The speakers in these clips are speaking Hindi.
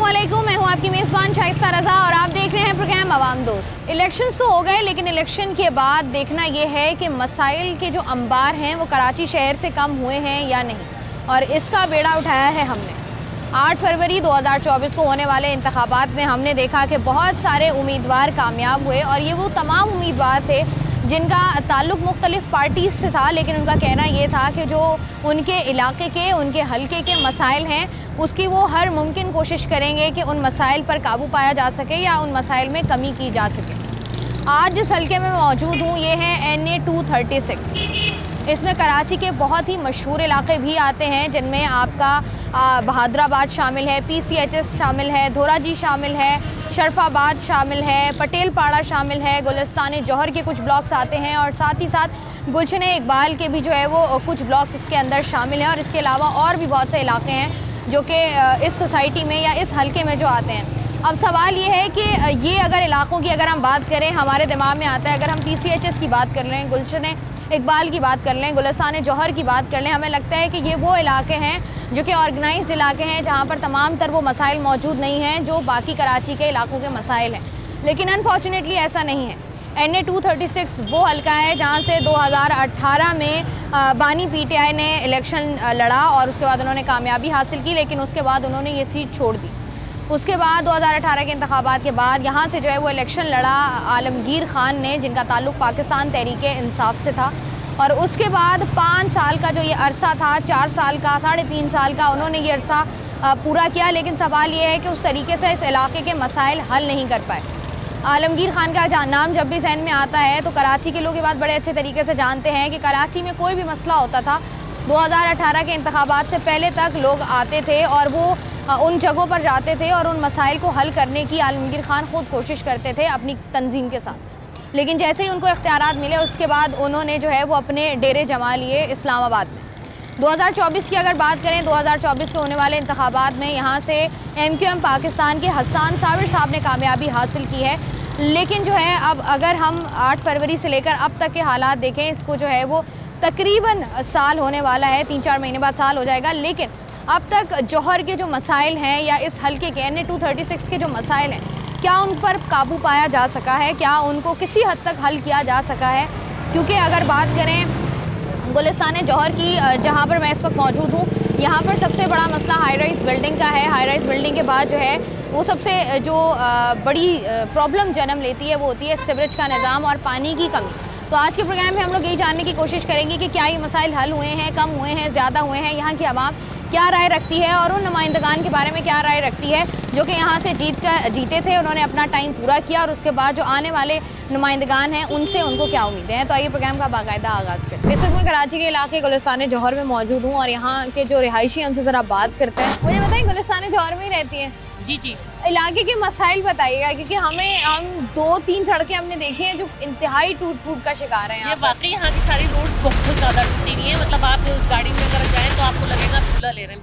अस्सलामुअलैकुम, मैं हूँ आपकी मेज़बान शाइस्ता रज़ा और आप देख रहे हैं प्रोग्राम आवाम दोस्त। इलेक्शंस तो हो गए, लेकिन इलेक्शन के बाद देखना ये है कि मसाइल के जो अंबार हैं वो कराची शहर से कम हुए हैं या नहीं, और इसका बेड़ा उठाया है हमने। 8 फरवरी 2024 को होने वाले इंतखाबात में हमने देखा कि बहुत सारे उम्मीदवार कामयाब हुए, और ये वो तमाम उम्मीदवार थे जिनका ताल्लुक़ मुख्तलिफ़ पार्टीज़ से था, लेकिन उनका कहना ये था कि जो उनके इलाके के, उनके हलके के मसाइल हैं उसकी वो हर मुमकिन कोशिश करेंगे कि उन मसाइल पर काबू पाया जा सके या उन मसाइल में कमी की जा सके। आज जिस हलके में मौजूद हूँ ये है NA 236। इसमें कराची के बहुत ही मशहूर इलाके भी आते हैं, जिनमें आपका बहादुराबाद शामिल है, PCHS शामिल है, धोराजी शामिल है, शरफाबाद शामिल है, पटेल पाड़ा शामिल है, गुलिस्तान जौहर के कुछ ब्लॉक्स आते हैं, और साथ ही साथ गुलशन इकबाल के भी जो है वो कुछ ब्लॉक्स इसके अंदर शामिल हैं। और इसके अलावा और भी बहुत से इलाके हैं जो कि इस सोसाइटी में या इस हलके में जो आते हैं। अब सवाल ये है कि ये अगर इलाक़ों की अगर हम बात करें, हमारे दिमाग में आता है, अगर हम PCHS की बात कर लें, गुलशन इकबाल की बात कर लें, गुलिस्तान जौहर की बात कर लें, हमें लगता है कि ये वो इलाके हैं जो कि ऑर्गेनाइज्ड इलाके हैं, जहाँ पर तमाम तर वो मसाइल मौजूद नहीं हैं जो बाकी कराची के इलाकों के मसाइल हैं। लेकिन अनफॉर्चुनेटली ऐसा नहीं है। NA 236 वो हल्का है जहाँ से 2018 में बानी PTI ने इलेक्शन लड़ा और उसके बाद उन्होंने कामयाबी हासिल की, लेकिन उसके बाद उन्होंने ये सीट छोड़ दी। उसके बाद 2018 के इंतखाबात के बाद यहाँ से जो है वो इलेक्शन लड़ा आलमगीर ख़ान ने, जिनका ताल्लुक़ पाकिस्तान तहरीक-ए-इंसाफ से था। और उसके बाद 5 साल का जो ये अरसा था, 4 साल का, 3.5 साल का, उन्होंने ये अरसा पूरा किया। लेकिन सवाल ये है कि उस तरीके से इस इलाके के मसाइल हल नहीं कर पाए। आलमगीर ख़ान का नाम जब भी जहन में आता है तो कराची के लोग ये बात बड़े अच्छे तरीके से जानते हैं कि कराची में कोई भी मसला होता था 2018 के इंतखाबात से पहले तक लोग आते थे और वो उन जगहों पर जाते थे और उन मसाइल को हल करने की आलमगीर ख़ान ख़ुद कोशिश करते थे अपनी तंजीम के साथ। लेकिन जैसे ही उनको इख्तियारात मिले उसके बाद उन्होंने जो है वो अपने डेरे जमा लिए इस्लामाबाद में। 2024 की अगर बात करें, 2024 के होने वाले इंतखाबात में यहाँ से MQM पाकिस्तान के हसन साबिर साहब ने कामयाबी हासिल की है। लेकिन जो है अब अगर हम 8 फरवरी से लेकर अब तक के हालात देखें, इसको जो है वो तकरीबन साल होने वाला है, 3-4 महीने बाद साल हो जाएगा। लेकिन अब तक जौहर के जो मसाइल हैं या इस हल्के के NA 236 के जो मसाइल हैं, क्या उन पर काबू पाया जा सका है, क्या उनको किसी हद तक हल किया जा सका है? क्योंकि अगर बात करें गुलिस्तान जौहर की, जहाँ पर मैं इस वक्त मौजूद हूँ, यहाँ पर सबसे बड़ा मसला हाई राइज़ बिल्डिंग का है। हाई राइज़ बिल्डिंग के बाद जो है वो सबसे जो बड़ी प्रॉब्लम जन्म लेती है वो होती है सीवरेज का निज़ाम और पानी की कमी। तो आज के प्रोग्राम में हम लोग यही जानने की कोशिश करेंगे कि क्या ये मसाइल हल हुए हैं, कम हुए हैं, ज़्यादा हुए हैं, यहाँ की आवाम क्या राय रखती है और उन नुमाइंदगान के बारे में क्या राय रखती है जो कि यहाँ से जीते थे, उन्होंने अपना टाइम पूरा किया, और उसके बाद जो आने वाले नुमाइंदगान हैं उनसे उनको क्या उम्मीदें हैं। तो आइए प्रोग्राम का बाकायदा आगाज़ करें। इस वक्त मैं कराची के इलाके गुलिस्तान जौहर में मौजूद हूँ और यहाँ के जो रिहायशी हमसे ज़रा बात करते हैं। मुझे बताएं, गुलिस्तान जौहर में ही रहती हैं? जी। इलाके के मसाइल बताइएगा, क्योंकि हम 2-3 सड़कें हमने देखी हैं जो इंतहाई टूट का शिकार हैं। ये वाकई यहाँ की सारी रोड्स बहुत ज़्यादा टूटी हुई हैं। मतलब आप गाड़ी में अगर जाएं तो आपको लगेगा आप झूला ले रहे हैं,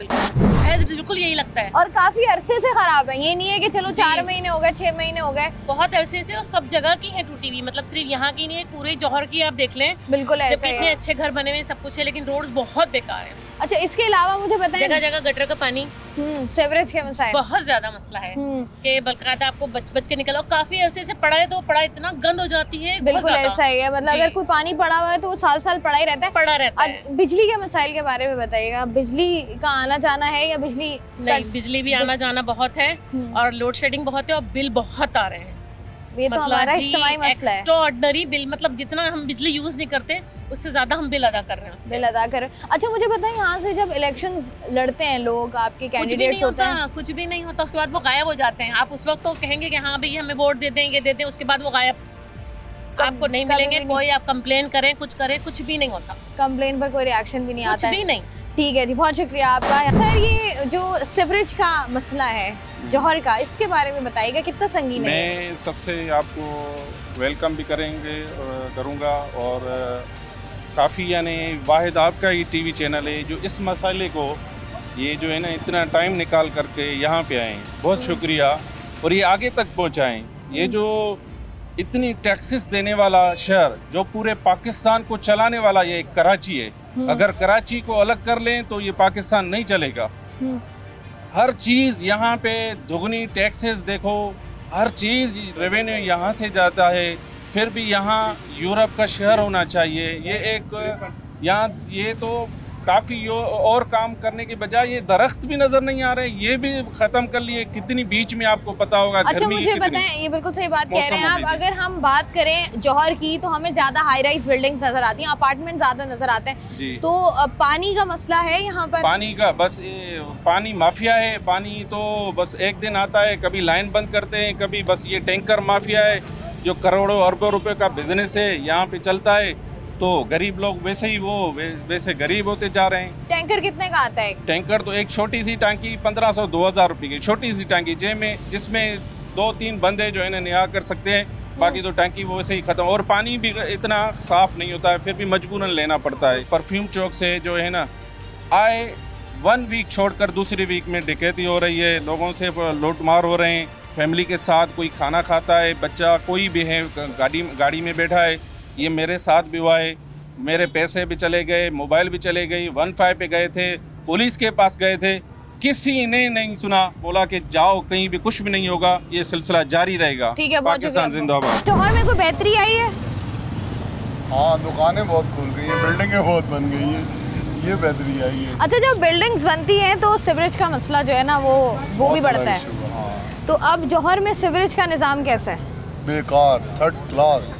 बिल्कुल यही लगता है। और काफी अरसे से खराब है, ये नहीं है कि चलो 4 महीने हो गए, 6 महीने हो गए, बहुत अरसे से, और सब जगह की है टूटी हुई। मतलब सिर्फ यहाँ की नहीं है, पूरे जौहर की आप देख लें। बिल्कुल ऐसे इतने अच्छे घर बने हुए सब कुछ है, लेकिन रोड्स बहुत बेकार है। अच्छा, इसके अलावा मुझे बताएं, जगह जगह गटर का पानी, सीवरेज के मसाइल बहुत ज्यादा मसला है कि बकायदा आपको बच के निकलो। काफी अरसे से पड़ा है तो पड़ा इतना गंद हो जाती है। बिल्कुल ऐसा ही है, मतलब अगर कोई पानी पड़ा हुआ है तो वो साल पड़ा ही रहता है। बिजली के मसाइल के बारे में बताइएगा, बिजली का आना जाना है या बिजली नहीं? बिजली भी आना जाना बहुत है और लोड शेडिंग बहुत है और बिल बहुत आ रहे हैं। ये तो हमारा इज्तिमाई मसला है। एक्स्ट्राऑर्डिनरी बिल, मतलब जितना हम बिजली यूज नहीं करते उससे ज्यादा हम बिल अदा कर रहे हैं। बिल अदा कर रहे हैं। अच्छा, मुझे बताएं, यहाँ से जब इलेक्शंस लड़ते हैं लोग, आपके कैंडिडेट्स होते हैं, कुछ भी नहीं होता, उसके बाद वो गायब हो जाते हैं। आप उस वक्त तो कहेंगे कि हाँ भाई हमें वोट दे दें, ये दे दें, उसके बाद वो गायब, आपको नहीं मिलेंगे। कोई आप कंप्लेन करें, कुछ भी नहीं होता। कंप्लेन पर कोई रिएक्शन भी नहीं आता, कुछ भी नहीं। ठीक है जी, बहुत शुक्रिया आपका। सर, ये जो सीवरेज का मसला है जौहर का, इसके बारे में बताइएगा, कितना संगीन है? मैं सबसे आपको वेलकम भी करूँगा और काफ़ी यानी वाहिद आपका ही TV चैनल है जो इस मसाले को, ये जो है ना, इतना टाइम निकाल करके यहाँ पे आए, बहुत शुक्रिया, और ये आगे तक पहुँचाएँ। ये जो इतनी टैक्सेस देने वाला शहर, जो पूरे पाकिस्तान को चलाने वाला ये कराची है, अगर कराची को अलग कर लें तो ये पाकिस्तान नहीं चलेगा। हर चीज़ यहाँ पे दुगनी टैक्सेस देखो, हर चीज़ रेवेन्यू यहाँ से जाता है। फिर भी यहाँ यूरोप का शहर होना चाहिए। ये एक यहाँ ये तो काफ़ी और काम करने के बजाय ये दरख्त भी नज़र नहीं आ रहे, ये भी ख़त्म कर लिए। कितनी बीच में आपको पता होगा। अच्छा मुझे बताएं, ये बिल्कुल सही बात कह रहे हैं आप। अगर हम बात करें जौहर की तो हमें ज़्यादा हाई राइज बिल्डिंग्स नज़र आती हैं, अपार्टमेंट ज़्यादा नज़र आते हैं। तो पानी का मसला है यहाँ पर? पानी का बस पानी माफिया है। पानी तो बस एक दिन आता है, कभी लाइन बंद करते हैं, कभी बस ये टैंकर माफिया है जो करोड़ों अरबों रुपए का बिजनेस है यहाँ पे चलता है। तो गरीब लोग वैसे ही वैसे गरीब होते जा रहे हैं। टैंकर कितने का आता है? टैंकर तो एक छोटी सी टांकी 1500-2000 रुपये की छोटी सी टांकी जिसमें 2-3 बंदे जो है निहा कर सकते हैं, बाकी तो टांकी वो वैसे ही ख़त्म। और पानी भी इतना साफ़ नहीं होता है, फिर भी मजबूरन लेना पड़ता है। परफ्यूम चौक से जो है ना आए 1 वीक छोड़कर दूसरी वीक में डकैती हो रही है, लोगों से लूटमार हो रहे हैं। फैमिली के साथ कोई खाना खाता है, बच्चा कोई भी है गाड़ी में बैठा है, ये मेरे साथ भी हुआ है। मेरे पैसे भी चले गए, मोबाइल भी चले गई। 15 पे गए थे, पुलिस के पास गए थे, किसी ने नहीं सुना, बोला कि जाओ कहीं भी, कुछ भी नहीं होगा, ये सिलसिला जारी रहेगा। ठीक है, पाकिस्तान जिंदाबाद। जौहर में कोई बेहतरी आई है? हाँ, दुकानें बहुत खुल गई हैं, बिल्डिंगें बहुत बन गई हैं, ये बेहतरी आई है। अच्छा, जब बिल्डिंग्स बनती हैं तो सीवरेज का मसला जो है ना वो भी बढ़ता है। तो अब जौहर में सीवरेज का निज़ाम कैसा है? बेकार, 3rd क्लास,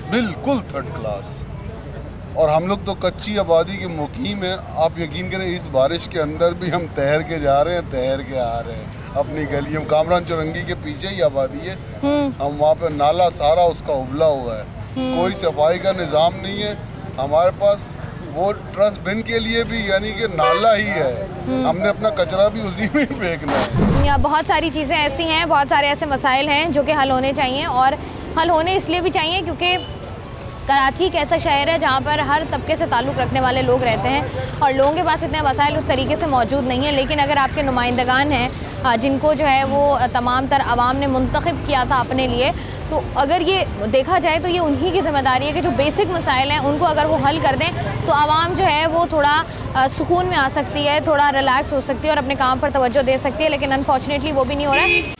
बिल्कुल 3rd क्लास। और हम लोग तो कच्ची आबादी के मुकीम हैं। आप यकीन करें इस बारिश के अंदर भी हम तैर के जा रहे हैं, तैर के आ रहे हैं अपनी गली में। कामरान चौरंगी के पीछे ही आबादी है, हम वहाँ पे नाला सारा उसका उबला हुआ है, कोई सफाई का निज़ाम नहीं है हमारे पास। वो ट्रस्ट बिन के लिए भी यानी कि नाला ही है, हमने अपना कचरा भी उसी में ही फेंकना है। यहाँ बहुत सारी चीज़ें ऐसी हैं, बहुत सारे ऐसे मसाइल हैं जो कि हल होने चाहिए, और हल होने इसलिए भी चाहिए क्योंकि कराची एक ऐसा शहर है जहाँ पर हर तबके से ताल्लुक़ रखने वाले लोग रहते हैं और लोगों के पास इतने वसाइल उस तरीके से मौजूद नहीं है। लेकिन अगर आपके नुमाइंदगान हैं जिनको जो है वो तमाम तर आवाम ने मुंतखब किया था अपने लिए, तो अगर ये देखा जाए तो ये उन्हीं की ज़िम्मेदारी है कि जो बेसिक मसाइल हैं उनको अगर वो हल कर दें तो आवाम जो है वो थोड़ा सुकून में आ सकती है, थोड़ा रिलैक्स हो सकती है और अपने काम पर तवज्जो दे सकती है। लेकिन अनफॉर्चुनेटली वो भी नहीं हो रहा है।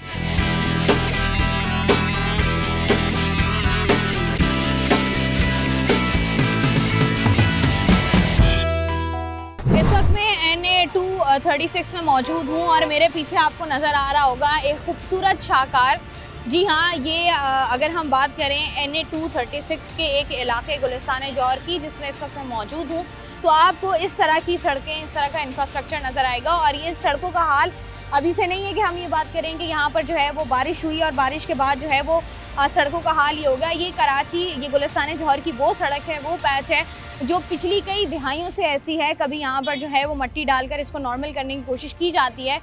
इस वक्त मैं NA 236 में मौजूद हूँ और मेरे पीछे आपको नज़र आ रहा होगा एक खूबसूरत शाहकार। जी हाँ, ये अगर हम बात करें NA 236 के एक इलाके गुलिस्तान जौहर की जिसमें इस वक्त मैं मौजूद हूँ, तो आपको इस तरह की सड़कें, इस तरह का इंफ्रास्ट्रक्चर नज़र आएगा। और ये सड़कों का हाल अभी से नहीं है कि हम ये बात करें कि यहाँ पर जो है वो बारिश हुई और बारिश के बाद जो है वो सड़कों का हाल ये होगा। ये कराची, ये गुलिस्तान जौहर की वो सड़क है, वो पैच है जो पिछली कई दिहाइयों से ऐसी है। कभी यहाँ पर जो है वो मिट्टी डालकर इसको नॉर्मल करने की कोशिश की जाती है,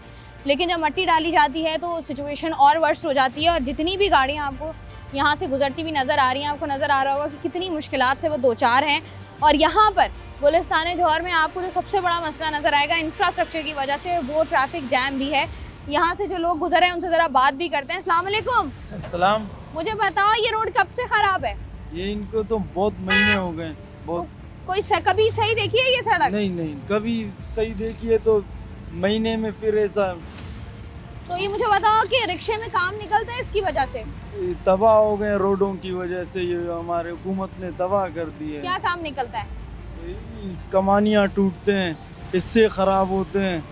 लेकिन जब मिट्टी डाली जाती है तो सिचुएशन और वर्स्ट हो जाती है। और जितनी भी गाड़ियाँ आपको यहाँ से गुजरती हुई नज़र आ रही हैं, आपको नज़र आ रहा होगा कि कितनी मुश्किलात से वो दो चार हैं। और यहाँ पर गुलिस्तान जौहर में आपको जो सबसे बड़ा मसला नज़र आएगा इंफ्रास्ट्रक्चर की वजह से, वो ट्रैफिक जैम भी है। यहाँ से जो लोग गुजर रहे हैं उनसे ज़रा बात भी करते हैं। अस्सलाम वालेकुम। सलाम। मुझे बताओ ये रोड कब से ख़राब है? ये इनको तो बहुत महीने हो गए। बहुत कोई कभी सही देखी है ये सड़क? नहीं, कभी सही देखी है तो महीने में फिर ऐसा। तो ये मुझे बताओ कि रिक्शे में काम निकलता है इसकी वजह से? तबाह हो गए रोडों की वजह से, ये हमारे हुकूमत ने तबाह कर दी है। क्या काम निकलता है? कमानियाँ टूटते हैं, इससे ख़राब होते हैं,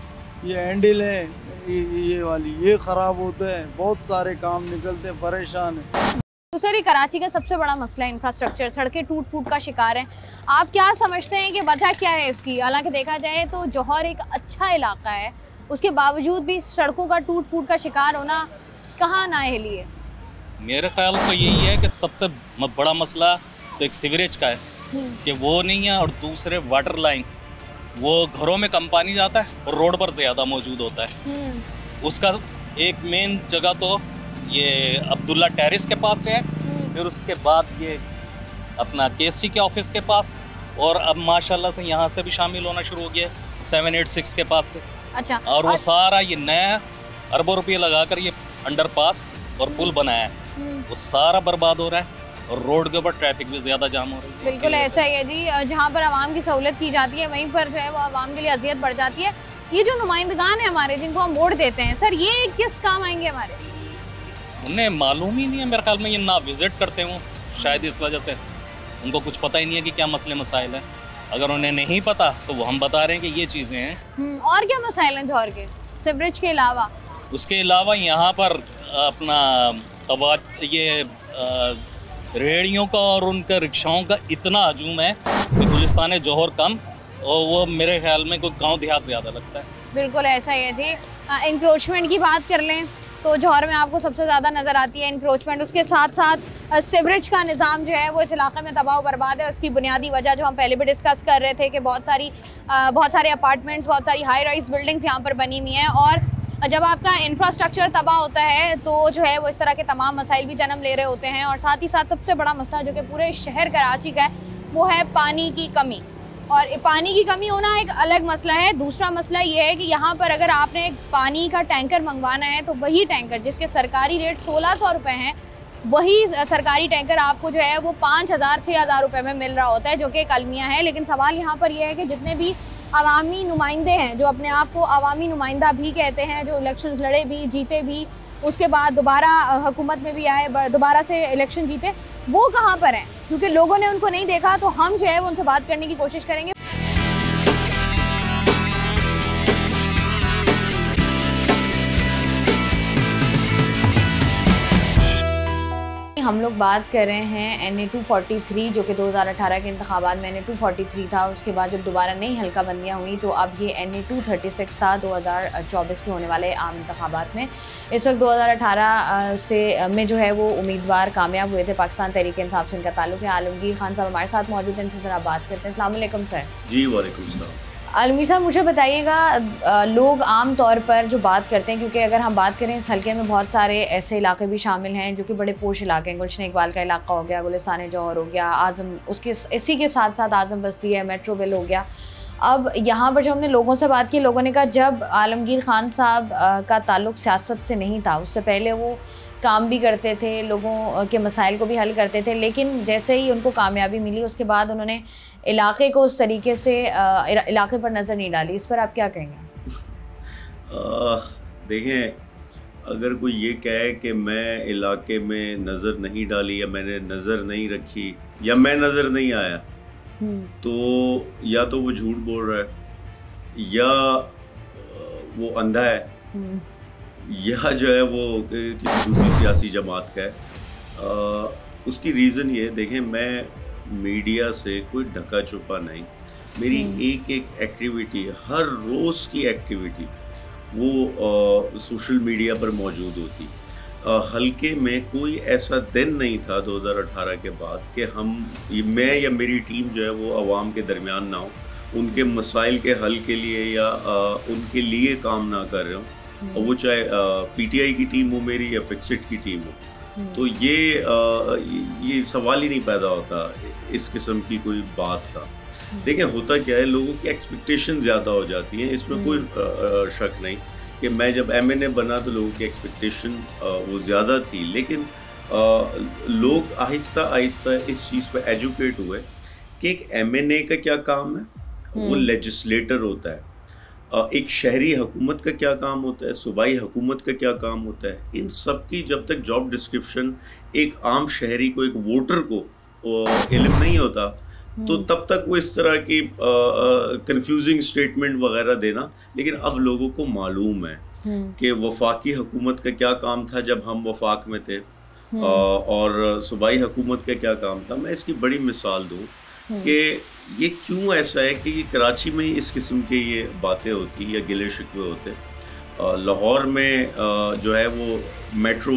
ये हैंडल है ये वाली, ये ख़राब होता है, बहुत सारे काम निकलते हैं, परेशान है। तो सर, ये कराची का सबसे बड़ा मसला है इंफ्रास्ट्रक्चर, सड़कें टूट फूट का शिकार हैं। आप क्या समझते हैं कि वजह क्या है इसकी? हालांकि देखा जाए तो जौहर एक अच्छा इलाका है, उसके बावजूद भी सड़कों का टूट फूट का शिकार होना कहाँ नाअहली है? मेरे ख्याल तो यही है कि सबसे बड़ा मसला तो एक सीवरेज का है कि वो नहीं है, और दूसरे वाटर लाइन, वो घरों में कम पानी जाता है और रोड पर ज़्यादा मौजूद होता है। उसका एक मेन जगह तो ये अब्दुल्ला टेरिस के पास से है, फिर उसके बाद ये अपना KSC के ऑफिस के पास, और अब माशाल्लाह से यहाँ से भी शामिल होना शुरू हो गया 786 के पास से। अच्छा। और वो सारा ये नया अरबों रुपये लगाकर ये अंडरपास और पुल बनाया है, वो सारा बर्बाद हो रहा है और रोड के ऊपर ट्रैफिक भी ज़्यादा जाम हो रही है। बिल्कुल ऐसा ही है जी, जहाँ पर आवाम की सहूलत की जाती है वहीं पर जो है वो आवाम के लिए अजियत बढ़ जाती है। ये जो नुमाइंदगान है हमारे जिनको हम वोट देते हैं सर, ये किस काम आएंगे हमारे? उन्हें मालूम ही नहीं है मेरे ख्याल में, ये ना विजिट करते हों शायद, इस वजह से उनको कुछ पता ही नहीं है कि क्या मसले मसाइल हैं। अगर उन्हें नहीं पता तो वो हम बता रहे हैं कि ये चीज़ें हैं। और क्या मसाइल हैं जौहर के सीवरेज के अलावा? उसके अलावा यहाँ पर अपना ये रेहड़ियों का और उनके रिक्शाओं का इतना हजूम है कि गुलिस्तान जौहर कम और वो मेरे ख्याल में कोई गांव देहात ज़्यादा लगता है। बिल्कुल ऐसा ही है जी। इंक्रोचमेंट की बात कर लें तो जौहर में आपको सबसे ज़्यादा नज़र आती है इंक्रोचमेंट। उसके साथ साथ सीवरेज का निज़ाम जो है वो इस इलाके में तबाह बर्बाद है। उसकी बुनियादी वजह जो हम पहले भी डिस्कस कर रहे थे कि बहुत सारे अपार्टमेंट्स, बहुत सारी हाई राइज बिल्डिंग्स यहाँ पर बनी हुई हैं, और जब आपका इंफ्रास्ट्रक्चर तबाह होता है तो जो है वो इस तरह के तमाम मसाइल भी जन्म ले रहे होते हैं। और साथ ही साथ सबसे बड़ा मसला जो कि पूरे शहर कराची का है वो है पानी की कमी। और पानी की कमी होना एक अलग मसला है। दूसरा मसला ये है कि यहाँ पर अगर आपने पानी का टैंकर मंगवाना है तो वही टैंकर जिसके सरकारी रेट 1600 रुपये हैं, वही सरकारी टैंकर आपको जो है वो 5000-6000 रुपये में मिल रहा होता है, जो कि एक अलमिया है। लेकिन सवाल यहाँ पर यह है कि जितने भी अवामी नुमाइंदे हैं, जो अपने आप को अवामी नुमाइंदा भी कहते हैं, जो इलेक्शंस लड़े भी, जीते भी, उसके बाद दोबारा हुकूमत में भी आए, दोबारा से इलेक्शन जीते, वो कहाँ पर हैं? क्योंकि लोगों ने उनको नहीं देखा, तो हम जो है वो उनसे बात करने की कोशिश करेंगे। हम लोग बात कर रहे हैं NA 243 जो कि 2018 के इंतखाबात में NA 243 था। उसके बाद जब दोबारा नई हल्का बंदियाँ हुई तो अब ये NA 236 था 2024 के होने वाले आम इंतखाबात में। इस वक्त 2018 से में जो है वो उम्मीदवार कामयाब हुए थे। पाकिस्तान तहरीक इंसाफ से इनका ताल्लुक है। आलमगीर खान साहब हमारे साथ मौजूद हैं, इनसे ज़रा बात करते हैं। अस्सलाम वालेकुम सर। जी वालेकुम सलाम। आलमगीर साहब मुझे बताइएगा, लोग आम तौर पर जो बात करते हैं, क्योंकि अगर हम बात करें इस हल्के में बहुत सारे ऐसे इलाके भी शामिल हैं जो कि बड़े पोश इलाके हैं। गुलशन इकबाल का इलाका हो गया, गुलिस्तान जौहर हो गया, आज़म, उसके इसी के साथ साथ आज़म बस्ती है, मेट्रो बिल हो गया। अब यहाँ पर जब हमने लोगों से बात की, लोगों ने कहा जब आलमगीर खान साहब का ताल्लुक सियासत से नहीं था, उससे पहले वो काम भी करते थे, लोगों के मसाइल को भी हल करते थे, लेकिन जैसे ही उनको कामयाबी मिली उसके बाद उन्होंने इलाके को उस तरीके से इलाके पर नज़र नहीं डाली। इस पर आप क्या कहेंगे? देखें, अगर कोई ये कहे कि मैं इलाके में नज़र नहीं डाली या मैंने नज़र नहीं रखी या मैं नज़र नहीं आया, तो या तो वो झूठ बोल रहा है या वो अंधा है या जो है वो किसी दूसरी सियासी जमात का है। उसकी रीज़न ये, देखें, मैं मीडिया से कोई ढका छुपा नहीं, मेरी एक एक्टिविटी, हर रोज़ की एक्टिविटी वो सोशल मीडिया पर मौजूद होती। हल्के में कोई ऐसा दिन नहीं था 2018 के बाद कि मैं या मेरी टीम जो है वो आवाम के दरमियान ना हो, उनके मसाइल के हल के लिए या उनके लिए काम ना कर रहे हो, और वो चाहे PTI की टीम हो मेरी या फिक्सिट की टीम हो। तो ये सवाल ही नहीं पैदा होता इस किस्म की कोई बात का। देखें, होता क्या है, लोगों की एक्सपेक्टेशन ज़्यादा हो जाती हैं, इसमें कोई शक नहीं कि मैं जब MNA बना तो लोगों की एक्सपेक्टेशन वो ज़्यादा थी, लेकिन लोग आहिस्ता आहिस्ता इस चीज़ पर एजुकेट हुए कि एक MNA का क्या काम है, वो लेजिस्लेटर होता है। एक शहरी हुकूमत का क्या काम होता है, सूबाई हुकूमत का क्या काम होता है, इन सब की जब तक जॉब डिस्क्रिप्शन एक आम शहरी को, एक वोटर को इल्म नहीं होता, तो तब तक वो इस तरह की कंफ्यूजिंग स्टेटमेंट वगैरह देना। लेकिन अब लोगों को मालूम है कि वफाकी हुकूमत का क्या काम था जब हम वफाक में थे, और सूबाई हुकूमत का क्या काम था। मैं इसकी बड़ी मिसाल दूँ कि ये क्यों ऐसा है कि कराची में ही इस किस्म की ये बातें होती या गिले शिकवे होते। लाहौर में जो है वो मेट्रो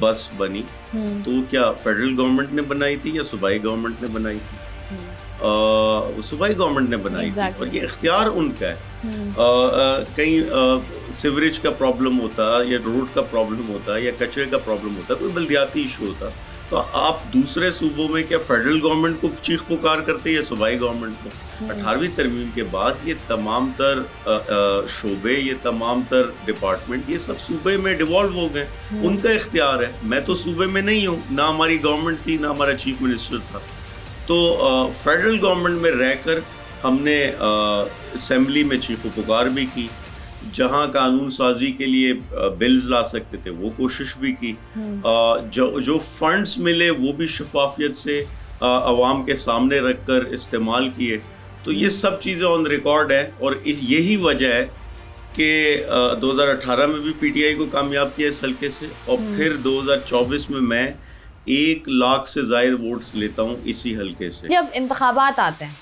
बस बनी, तो क्या फेडरल गवर्नमेंट ने बनाई थी या सूबाई गवर्नमेंट ने बनाई थी? सूबाई गवर्नमेंट ने बनाई थी, और ये इख्तियार उनका है। कहीं सीवरेज का प्रॉब्लम होता या रोड का प्रॉब्लम होता या कचरे का प्रॉब्लम होता, कोई बल्दियाती इशू होता, तो आप दूसरे सूबों में क्या फेडरल गवर्नमेंट को चीख पुकार करते या सूबाई गवर्नमेंट को? 18वीं तरमीम के बाद ये तमाम तर शोबे, ये तमाम तर डिपार्टमेंट, ये सब सूबे में डिवॉल्व हो गए, उनका इख्तियार है। मैं तो सूबे में नहीं हूँ, ना हमारी गवर्नमेंट थी, ना हमारा चीफ मिनिस्टर था। तो फेडरल गवर्नमेंट में रहकर हमने असम्बली में चीख पुकार भी की, जहां कानून साजी के लिए बिल्स ला सकते थे वो कोशिश भी की। जो फंड्स मिले वो भी शफाफियत से अवाम के सामने रखकर इस्तेमाल किए। तो ये सब चीज़ें ऑन रिकॉर्ड है और यही वजह है कि 2018 में भी पीटीआई को कामयाब किया इस हल्के से, और फिर 2024 में मैं 1 लाख से ज़ायद वोट्स लेता हूँ इसी हल्के से। जब इंतखाबात आते हैं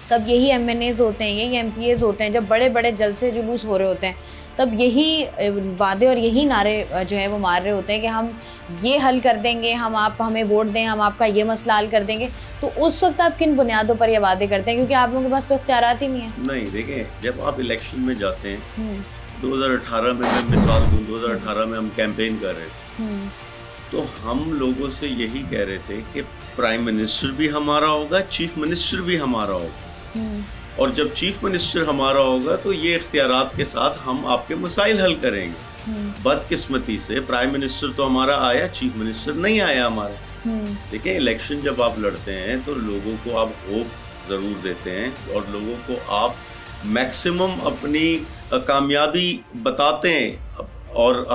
तब यही एमएनएज होते हैं, यही एमपीएज होते हैं, जब बड़े बड़े जलसे जुलूस हो रहे होते हैं तब यही वादे और यही नारे जो है वो मार रहे होते हैं कि हम ये हल कर देंगे, आप हमें वोट दें, हम आपका ये मसला हल कर देंगे। तो उस वक्त आप किन बुनियादों पर ये वादे करते हैं, क्योंकि आप लोगों के पास तो इख्तियारात ही नहीं है। नहीं, देखें, जब आप इलेक्शन में जाते हैं 2018 में मैं मिसाल दूँ, 2018 में हम कैंपेन कर रहे थे तो हम लोगों से यही कह रहे थे कि प्राइम मिनिस्टर भी हमारा होगा, चीफ मिनिस्टर भी हमारा होगा, और जब चीफ मिनिस्टर हमारा होगा तो ये इख्तियारात के साथ हम आपके मसाइल हल करेंगे। बदकिस्मती से प्राइम मिनिस्टर तो हमारा आया, चीफ मिनिस्टर नहीं आया हमारा। देखिए, इलेक्शन जब आप लड़ते हैं तो लोगों को आप होप ज़रूर देते हैं और लोगों को आप मैक्सिमम अपनी कामयाबी बताते हैं, और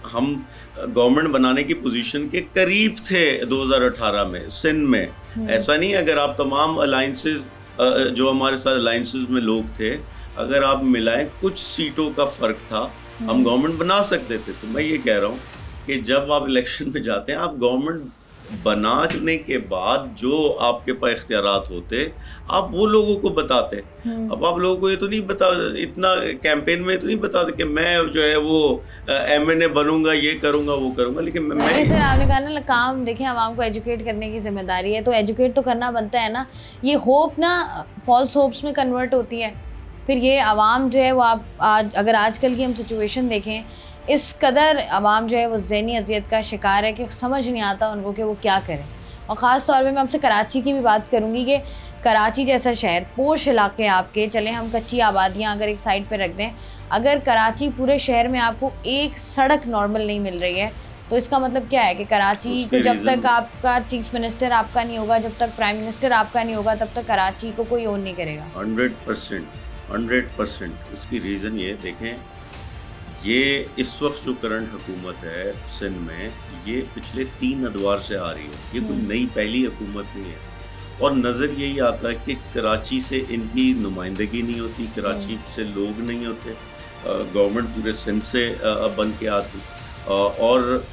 हम गवर्नमेंट बनाने की पोजीशन के करीब थे 2018 में सिंध में। ऐसा नहीं, अगर आप तमाम अलाइंसेस जो हमारे साथ अलाइंसेस में लोग थे, अगर आप मिलाएं कुछ सीटों का फ़र्क था, हम गवर्नमेंट बना सकते थे। तो मैं ये कह रहा हूँ कि जब आप इलेक्शन में जाते हैं, आप गवर्नमेंट बनाने के बाद जो आपके पास इख्तियारात होते आप वो लोगों को बताते। अब आप लोगों को ये तो नहीं बता, इतना कैंपेन में तो नहीं बताते कि मैं जो है वो एमएनए बनूंगा, ये करूंगा, वो करूंगा। लेकिन मैं सर, आपने कहा ना काम देखें, आवाम को एजुकेट करने की जिम्मेदारी है, तो एजुकेट तो करना बनता है ना। ये होप ना फॉल्स होप्स में कन्वर्ट होती है, फिर ये आवाम जो है वो अगर आजकल की हम सिचुएशन देखें, इस कदर आवाम जो है वो ज़हनी अजियत का शिकार है कि समझ नहीं आता उनको कि वो क्या करें। और ख़ास तौर पे मैं आपसे कराची की भी बात करूँगी कि कराची जैसा शहर, पोश इलाके आपके, चले हम कच्ची आबादियाँ अगर एक साइड पे रख दें, अगर कराची पूरे शहर में आपको एक सड़क नॉर्मल नहीं मिल रही है तो इसका मतलब क्या है कि कराची को जब तक आपका चीफ मिनिस्टर आपका नहीं होगा, जब तक प्राइम मिनिस्टर आपका नहीं होगा, तब तक कराची को कोई ओन नहीं करेगा। 100% इसकी रीज़न ये देखें, ये इस वक्त जो करंट हुकूमत है सिंध में, ये पिछले 3 अदवार से आ रही है, ये कोई नई पहली हुकूमत नहीं है। और नज़र यही आता है कि कराची से इनकी नुमाइंदगी नहीं होती, कराची से लोग नहीं होते, गवर्नमेंट पूरे सिंध से बन के आती, और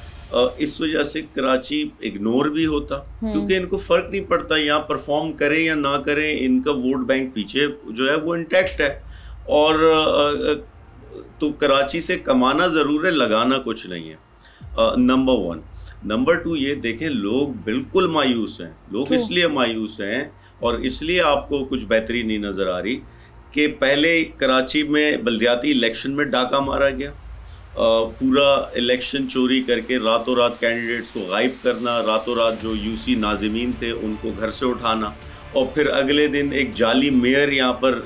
इस वजह से कराची इग्नोर भी होता, क्योंकि इनको फ़र्क नहीं पड़ता यहाँ परफॉर्म करें या ना करें, इनका वोट बैंक पीछे जो है वो इंटैक्ट है। और तो कराची से कमाना ज़रूर है, लगाना कुछ नहीं है। नंबर 1। नंबर 2, ये देखें, लोग बिल्कुल मायूस हैं। लोग इसलिए मायूस हैं और इसलिए आपको कुछ बेहतरी नहीं नज़र आ रही कि पहले कराची में बल्दियाती इलेक्शन में डाका मारा गया, पूरा इलेक्शन चोरी करके रातों रात कैंडिडेट्स को गायब करना, रातों रात जो यूसी नाज़िमीन थे उनको घर से उठाना, और फिर अगले दिन एक जाली मेयर यहाँ पर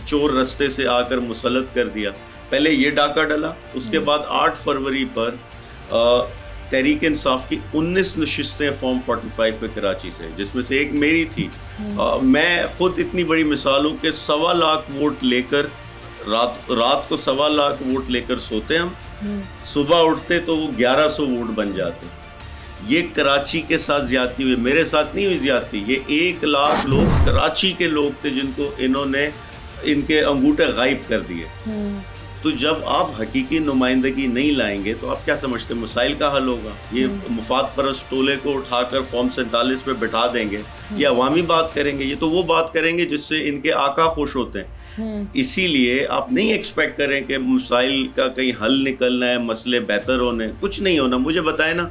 चोर रास्ते से आकर मुसल्लत कर दिया। पहले ये डाका डला, उसके बाद 8 फरवरी पर तहरीक इंसाफ की 19 नशिस्तें फॉर्म 45 पे कराची से, जिसमें से एक मेरी थी। मैं खुद इतनी बड़ी मिसाल हूँ कि 1.25 लाख वोट लेकर रात को 1.25 लाख वोट लेकर सोते हम, सुबह उठते तो वो 1100 वोट बन जाते। ये कराची के साथ ज्यादती हुई, मेरे साथ नहीं हुई ज्यादती। ये 1 लाख लोग कराची के लोग थे जिनको इन्होंने इनके अंगूठे गायब कर दिए। तो जब आप हकीकी नुमाइंदगी नहीं लाएंगे तो आप क्या समझते मसाइल का हल होगा? ये मुफाद परस्त टोले को उठाकर फॉर्म 47 पे बिठा देंगे, ये अवामी बात करेंगे, ये तो वो बात करेंगे जिससे इनके आका खुश होते हैं। इसीलिए आप नहीं एक्सपेक्ट करें कि मसाइल का कहीं हल निकलना है, मसले बेहतर होने, कुछ नहीं होना। मुझे बताएं ना,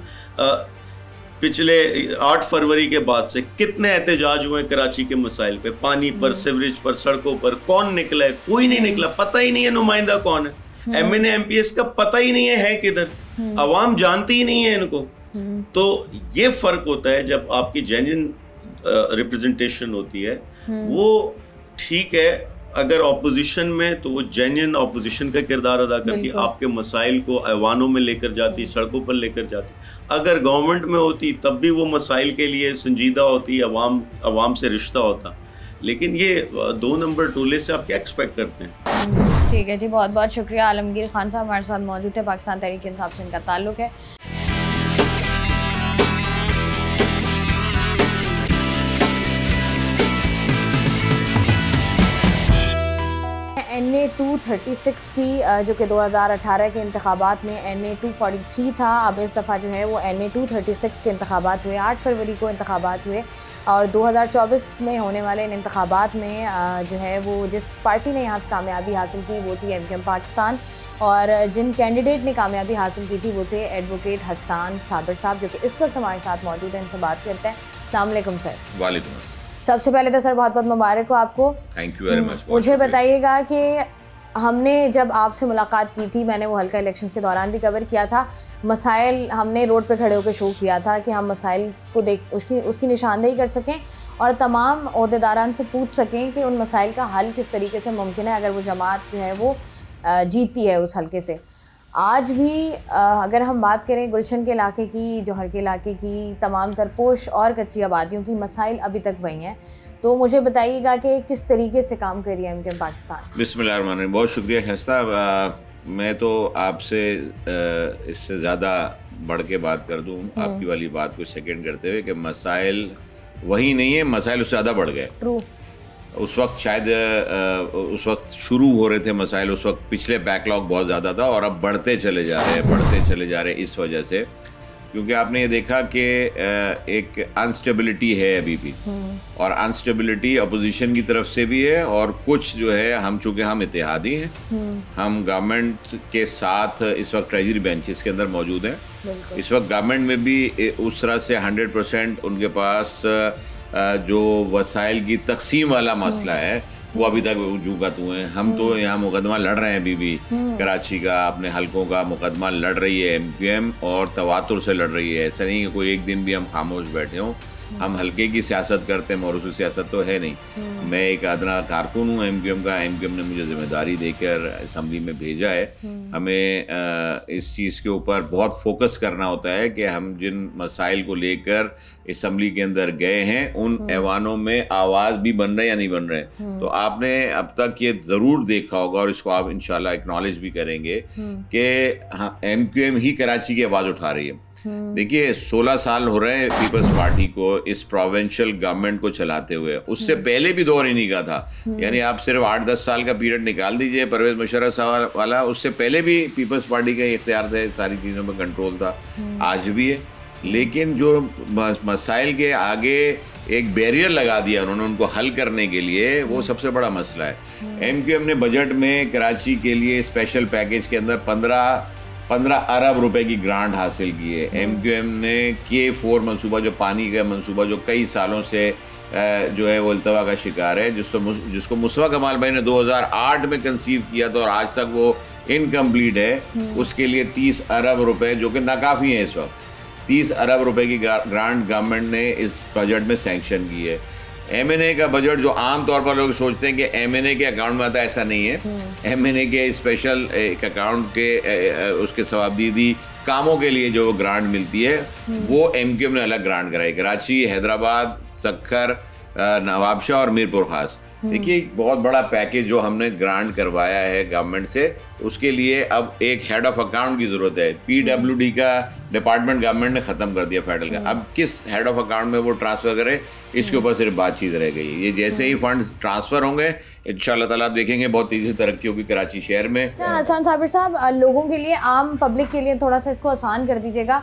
पिछले 8 फरवरी के बाद से कितने एहतजाज हुए कराची के मसाइल पे, पानी पर, सीवरेज पर, सड़कों पर? कौन निकला है? कोई नहीं निकला। पता ही नहीं है नुमाइंदा कौन है, एमएनए एमपीएस का पता ही नहीं है किधर, अवाम जानती ही नहीं है इनको। तो ये फर्क होता है जब आपकी जेन्युइन रिप्रेजेंटेशन होती है। वो ठीक है, अगर ऑपोजिशन में तो वो जेन्युइन ऑपोजिशन का किरदार अदा करती, आपके मसाइल को ऐवानों में लेकर जाती, सड़कों पर लेकर जाती। अगर गवर्नमेंट में होती तब भी वो मसाइल के लिए संजीदा होती, अवाम से रिश्ता होता। लेकिन ये 2 नंबर टोले से आप क्या एक्सपेक्ट करते हैं? ठीक है जी, बहुत बहुत शुक्रिया। आलमगीर खान साहब हमारे साथ मौजूद है, पाकिस्तान तहरीक इंसाफ से इनका ताल्लुक है। NA 236 की जो कि 2018 के इंतखाबात में NA 243 था, अब इस दफ़ा जो है वो NA 236 के इंतखाबात हुए। 8 फरवरी को इंतखाबात हुए और 2024 में होने वाले इन इंतखाबात में जो है वो जिस पार्टी ने यहाँ से कामयाबी हासिल की वो थी MQM पाकिस्तान, और जिन कैंडिडेट ने कामयाबी हासिल की थी वो थे एडवोकेट हसन साबिर साहब, जो कि इस वक्त हमारे साथ मौजूद हैं। इनसे बात करते हैं। अस्सलाम वालेकुम सर। वालेकुम अस्सलाम। सबसे पहले तो सर बहुत बहुत मुबारक हो आपको। Thank you very much. मुझे बताइएगा कि हमने जब आपसे मुलाकात की थी, मैंने वो हल्का इलेक्शंस के दौरान भी कवर किया था, मसाइल हमने रोड पे खड़े होकर शो किया था कि हम मसाइल को देख उसकी निशानदेही कर सकें और तमाम ओहदेदारान से पूछ सकें कि उन मसाइल का हल किस तरीके से मुमकिन है अगर वो जमात जो है वो जीतती है उस हल्के से। आज भी अगर हम बात करें गुलशन के इलाके की, जौहर के इलाके की, तमाम तरपोश और कच्ची आबादियों की मसाइल अभी तक वही हैं, तो मुझे बताइएगा कि किस तरीके से काम कर रही है MQM पाकिस्तान। बिस्मिल्लाहिर्रहमानिर्रहीम। बहुत शुक्रिया खस्ता। मैं तो आपसे इससे ज़्यादा बढ़ के बात कर दूँ आपकी वाली बात को सेकेंड करते हुए कि मसाइल वही नहीं है, मसाइल उससे ज़्यादा बढ़ गए। ट्रू। उस वक्त शायद उस वक्त शुरू हो रहे थे मसाइल, उस वक्त पिछले बैकलॉग बहुत ज़्यादा था और अब बढ़ते चले जा रहे हैं इस वजह से, क्योंकि आपने ये देखा कि एक अनस्टेबिलिटी है अभी भी, और अनस्टेबिलिटी अपोजिशन की तरफ से भी है और कुछ जो है हम चूँकि हम इत्तेहादी हैं, हम गवर्नमेंट के साथ इस वक्त ट्रेजरी बेंचेस के अंदर मौजूद हैं। इस वक्त गवर्नमेंट में भी उस तरह से 100% उनके पास जो वसाइल की तकसीम वाला मसला है वो अभी तक जूगत हुए हैं। हम तो यहाँ मुकदमा लड़ रहे हैं अभी भी, कराची का अपने हलकों का मुकदमा लड़ रही है MQM और तवातुर से लड़ रही है। ऐसा नहीं कि कोई एक दिन भी हम खामोश बैठे हों। हम हल्के की सियासत करते हैं, मौरूसी सियासत तो है नहीं। मैं एक अदना कारकुन हूँ MQM का। MQM ने मुझे जिम्मेदारी देकर असम्बली में भेजा है। हमें इस चीज़ के ऊपर बहुत फोकस करना होता है कि हम जिन मसाइल को लेकर असम्बली के अंदर गए हैं उन ऐवानों में आवाज़ भी बन रहे या नहीं बन रहे। तो आपने अब तक ये ज़रूर देखा होगा और इसको आप इंशाल्लाह एक्नॉलेज भी करेंगे कि हाँ, MQM ही कराची की आवाज़ उठा रही है। देखिए 16 साल हो रहे हैं पीपल्स पार्टी को इस प्रोविंशियल गवर्नमेंट को चलाते हुए। उससे पहले भी दौर इन्हीं का था, यानी आप सिर्फ 8-10 साल का पीरियड निकाल दीजिए परवेज मुशर्रफ साहब वाला, उससे पहले भी पीपल्स पार्टी का इख्तियार थे, सारी चीज़ों पर कंट्रोल था, आज भी है। लेकिन जो मसाइल के आगे एक बैरियर लगा दिया उन्होंने उनको हल करने के लिए, वो सबसे बड़ा मसला है। MQM ने बजट में कराची के लिए स्पेशल पैकेज के अंदर 15 अरब रुपए की ग्रांट हासिल की है। MQM ने K4 मंसूबा, जो पानी का मंसूबा जो कई सालों से जो है वो अल्तवा का शिकार है, जिसको मुस्तफा कमाल भाई ने 2008 में कंसीव किया था और आज तक वो इनकम्प्लीट है, उसके लिए 30 अरब रुपए, जो कि नाकाफ़ी है इस वक्त, 30 अरब रुपए की ग्रांट गवर्नमेंट ने इस बजट में सैंक्शन की है। MNA का बजट जो आम तौर पर लोग सोचते हैं कि MNA के अकाउंट में आता है, ऐसा नहीं है। MNA के स्पेशल एक अकाउंट के उसके सवाबदीदी कामों के लिए जो ग्रांट मिलती है वो MQM ने अलग ग्रांट कराई। कराची, हैदराबाद, सक्खर, नवाबशाह और मीरपुर खास। देखिए बहुत बड़ा पैकेज जो हमने ग्रांट करवाया है गवर्नमेंट से, उसके लिए अब एक हेड ऑफ अकाउंट की ज़रूरत है। PWD का डिपार्टमेंट गवर्नमेंट ने ख़त्म कर दिया फेडरल का, अब किस हेड ऑफ अकाउंट में वो ट्रांसफ़र करे, इसके ऊपर सिर्फ बातचीत रह गई। ये जैसे ही फंड ट्रांसफ़र होंगे इंशाल्लाह ताला आप देखेंगे बहुत तेज़ी से तरक्की होगी कराची शहर में। हसन साबिर साहब, लोगों के लिए, आम पब्लिक के लिए थोड़ा सा इसको आसान कर दीजिएगा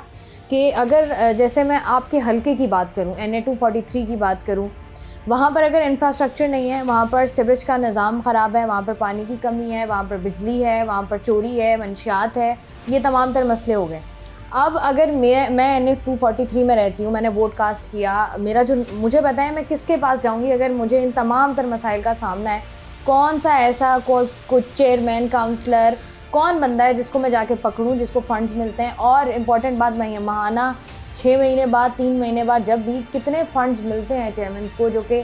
कि अगर जैसे मैं आपके हल्के की बात करूँ, NA 243 की बात करूँ, वहाँ पर अगर इंफ्रास्ट्रक्चर नहीं है, वहाँ पर सीवरेज का निज़ाम ख़राब है, वहाँ पर पानी की कमी है, वहाँ पर बिजली है, वहाँ पर चोरी है, मंशियात है, ये तमाम तर मसले हो गए। अब अगर मैं NA 243 में रहती हूँ, मैंने वोट कास्ट किया, मेरा जो मुझे बताएं मैं किसके पास जाऊँगी अगर मुझे इन तमाम तर मसाइल का सामना है? कौन सा ऐसा कोई चेयरमैन, काउंसलर, कौन बंदा है जिसको मैं जाके पकड़ूँ, जिसको फ़ंड्स मिलते हैं? और इम्पॉर्टेंट बात माहाना 6 महीने बाद, 3 महीने बाद, जब भी कितने फ़ंड्स मिलते हैं चेयरमैन को जो कि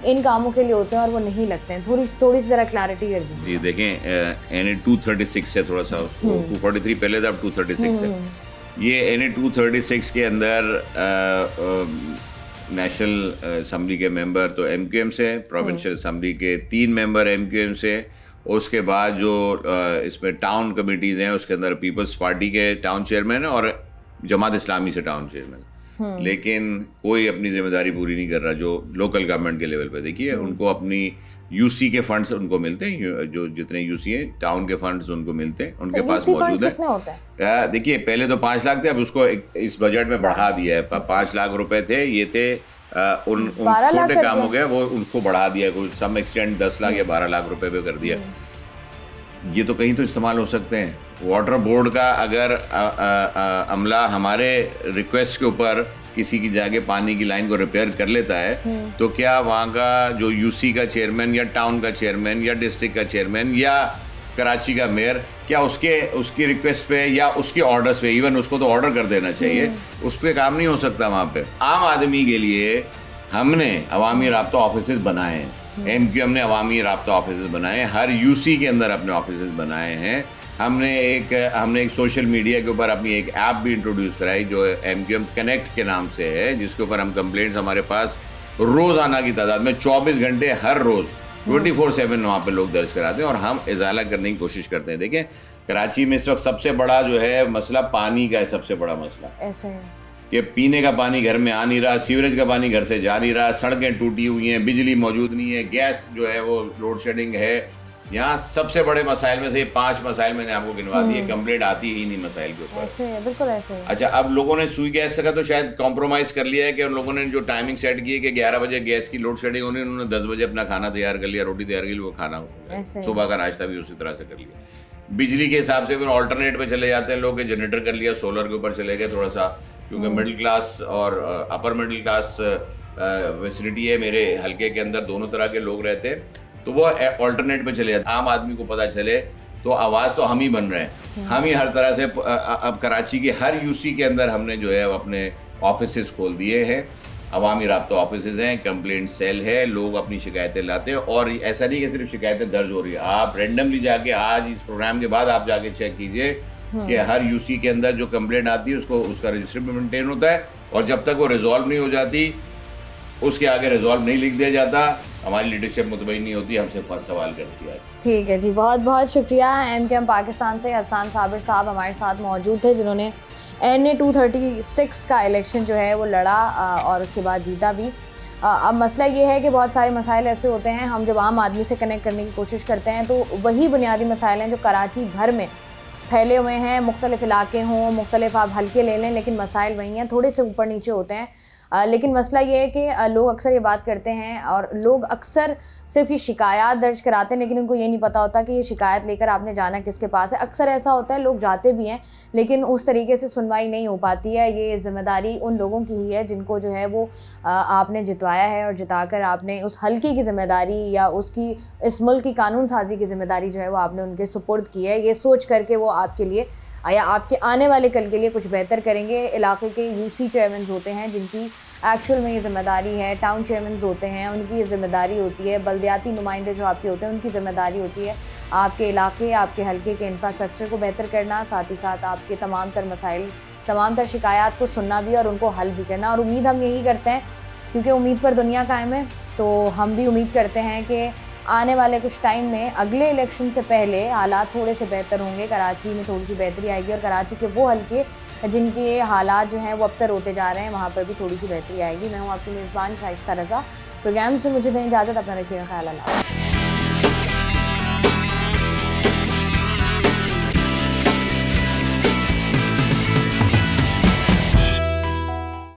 इन कामों के लिए होते हैं और वो नहीं लगते हैं? थोड़ी सी ज़रा क्लैरिटी कर दीजिए। जी देखें, NA 236 से थोड़ा सा 243 पहले था, अब 236 है। ये NA 236 के अंदर नेशनल असम्बली के मेंबर तो MQM से, प्रोविंशियल असम्बली के 3 मेंबर MQM से उसके बाद जो इसमें टाउन कमिटीज़ हैं उसके अंदर पीपल्स पार्टी के टाउन चेयरमैन और जमात इस्लामी से टाउन चेयरमैन, लेकिन कोई अपनी जिम्मेदारी पूरी नहीं कर रहा। जो लोकल गवर्नमेंट के लेवल पे देखिए, उनको अपनी यूसी के फंड्स उनको मिलते हैं, जो जितने यूसी हैं टाउन के फंड्स उनको मिलते हैं, उनके पास मौजूद है। देखिए पहले तो 5 लाख थे, अब उसको इस बजट में बढ़ा दिया है। 5 लाख रुपए थे, ये थे उन छोटे काम हो गया, वो उनको बढ़ा दिया कुछ सम एक्सटेंट 10 लाख या 12 लाख रुपए पे कर दिया। ये तो कहीं तो इस्तेमाल हो सकते हैं। वाटर बोर्ड का अगर अमला हमारे रिक्वेस्ट के ऊपर किसी की जाके पानी की लाइन को रिपेयर कर लेता है, तो क्या वहाँ का जो यूसी का चेयरमैन या टाउन का चेयरमैन या डिस्ट्रिक्ट का चेयरमैन या कराची का मेयर, क्या उसकी रिक्वेस्ट पे या उसके ऑर्डर्स पे, इवन उसको तो ऑर्डर कर देना चाहिए, उस पर काम नहीं हो सकता वहाँ पे। आम आदमी के लिए हमने अवामी राब्ता ऑफिस बनाए हैं, MQM ने अवामी राब्ता ऑफिस बनाए हैं, हर यूसी के अंदर अपने ऑफिस बनाए हैं। हमने एक सोशल मीडिया के ऊपर अपनी एक ऐप भी इंट्रोड्यूस कराई जो MQM कनेक्ट के नाम से है, जिसके ऊपर हम कंप्लेंट्स हमारे पास रोज़ाना की तादाद में 24 घंटे हर रोज़ 24/7 वहाँ पे लोग दर्ज कराते हैं और हम इजाला करने की कोशिश करते हैं। देखें कराची में इस वक्त सबसे बड़ा जो है मसला पानी का है, सबसे बड़ा मसला ऐसे है कि पीने का पानी घर में आ नहीं रहा, सीवरेज का पानी घर से जा नहीं रहा, सड़कें टूटी हुई हैं, बिजली मौजूद नहीं है, गैस जो है वो लोड शेडिंग है। यहाँ सबसे बड़े मसाइल में से ये 5 मसाइल मैंने आपको गिनवा दिए, कंप्लेंट आती ही नहीं मसाइल के ऊपर। ऐसे है, बिल्कुल ऐसे है। अच्छा, अब लोगों ने सुई गैस का तो शायद कॉम्प्रोमाइज कर लिया है कि उन लोगों ने जो टाइमिंग सेट की है कि 11 बजे गैस की लोड शेडिंग होनी, उन्होंने 10 बजे अपना खाना तैयार कर लिया, रोटी तैयार कर ली, वो खाना सुबह का नाश्ता भी उसी तरह से कर लिया। बिजली के हिसाब से फिर ऑल्टरनेट पे चले जाते हैं लोग, जनरेटर कर लिया, सोलर के ऊपर चले गए थोड़ा सा, क्योंकि मिडिल क्लास और अपर मिडिल क्लास फैसिलिटी है मेरे हल्के के अंदर, दोनों तरह के लोग रहते हैं, तो वो ऑल्टरनेट पे चले जाते। आम आदमी को पता चले तो आवाज़ तो हम ही बन रहे हैं, हम ही हर तरह से। अब कराची के हर यूसी के अंदर हमने जो है अपने ऑफिस खोल दिए हैं, अवामी राब्ता ऑफिस हैं, कंप्लेंट सेल है, लोग अपनी शिकायतें लाते हैं। और ऐसा नहीं कि सिर्फ शिकायतें दर्ज हो रही है, आप रेंडमली जाके आज इस प्रोग्राम के बाद आप जाके चेक कीजिए कि हर यूसी के अंदर जो कंप्लेंट आती है उसका रजिस्टर भी मेंटेन होता है, और जब तक वो रिजॉल्व नहीं हो जाती उसके आगे रिजॉल्व नहीं लिख दिया जाता, हमारी लीडरशिप मुतमईन नहीं होती, हमसे सवाल करती है। ठीक है जी, बहुत बहुत शुक्रिया। MQM पाकिस्तान से हसन साबिर साहब हमारे साथ मौजूद थे, जिन्होंने NA 236 का इलेक्शन जो है वो लड़ा और उसके बाद जीता भी। अब मसला ये है कि बहुत सारे मसाइल ऐसे होते हैं, हम जब आम आदमी से कनेक्ट करने की कोशिश करते हैं तो वही बुनियादी मसाइल हैं जो कराची भर में फैले हुए हैं, मुख्तलिफ इलाके हों, मुख्तलिफ आप हल्के ले लें, लेकिन मसाइल वही हैं, थोड़े से ऊपर नीचे होते हैं। लेकिन मसला ये है कि लोग अक्सर ये बात करते हैं और लोग अक्सर सिर्फ ये शिकायत दर्ज कराते हैं, लेकिन उनको ये नहीं पता होता कि ये शिकायत लेकर आपने जाना किसके पास है। अक्सर ऐसा होता है लोग जाते भी हैं लेकिन उस तरीके से सुनवाई नहीं हो पाती है। ये ज़िम्मेदारी उन लोगों की ही है जिनको जो है वो आपने जितवाया है और जिताकर आपने उस हल्के की ज़िम्मेदारी या उसकी इस मुल्क की कानून साजी की ज़िम्मेदारी जो है वो आपने उनके सुपुर्द की है, ये सोच करके वो आपके लिए या आपके आने वाले कल के लिए कुछ बेहतर करेंगे। इलाके के यूसी चेयरमैन होते हैं जिनकी एक्चुअल में ये ज़िम्मेदारी है, टाउन चेयरमैन होते हैं उनकी ये ज़िम्मेदारी होती है, बल्दियाती नुमाइंदे जो आपके होते हैं उनकी ज़िम्मेदारी होती है आपके इलाके, आपके हल्के के इंफ्रास्ट्रक्चर को बेहतर करना, साथ ही साथ आपके तमाम तर मसाइल, तमाम तर शिकायत को सुनना भी और उनको हल भी करना। और उम्मीद हम यही करते हैं, क्योंकि उम्मीद पर दुनिया कायम है, तो हम भी उम्मीद करते हैं कि आने वाले कुछ टाइम में अगले इलेक्शन से पहले हालात थोड़े से बेहतर होंगे, कराची में थोड़ी सी बेहतरी आएगी और कराची के वो हल्के जिनके हालात जो हैं वो अबतर होते जा रहे हैं वहाँ पर भी थोड़ी सी बेहतरी आएगी। मैं हूँ आपकी मेज़बान शाइस्ता रज़ा। प्रोग्राम से मुझे दें इजाज़त, अपना रखिएगा ख्याल। अल्लाह।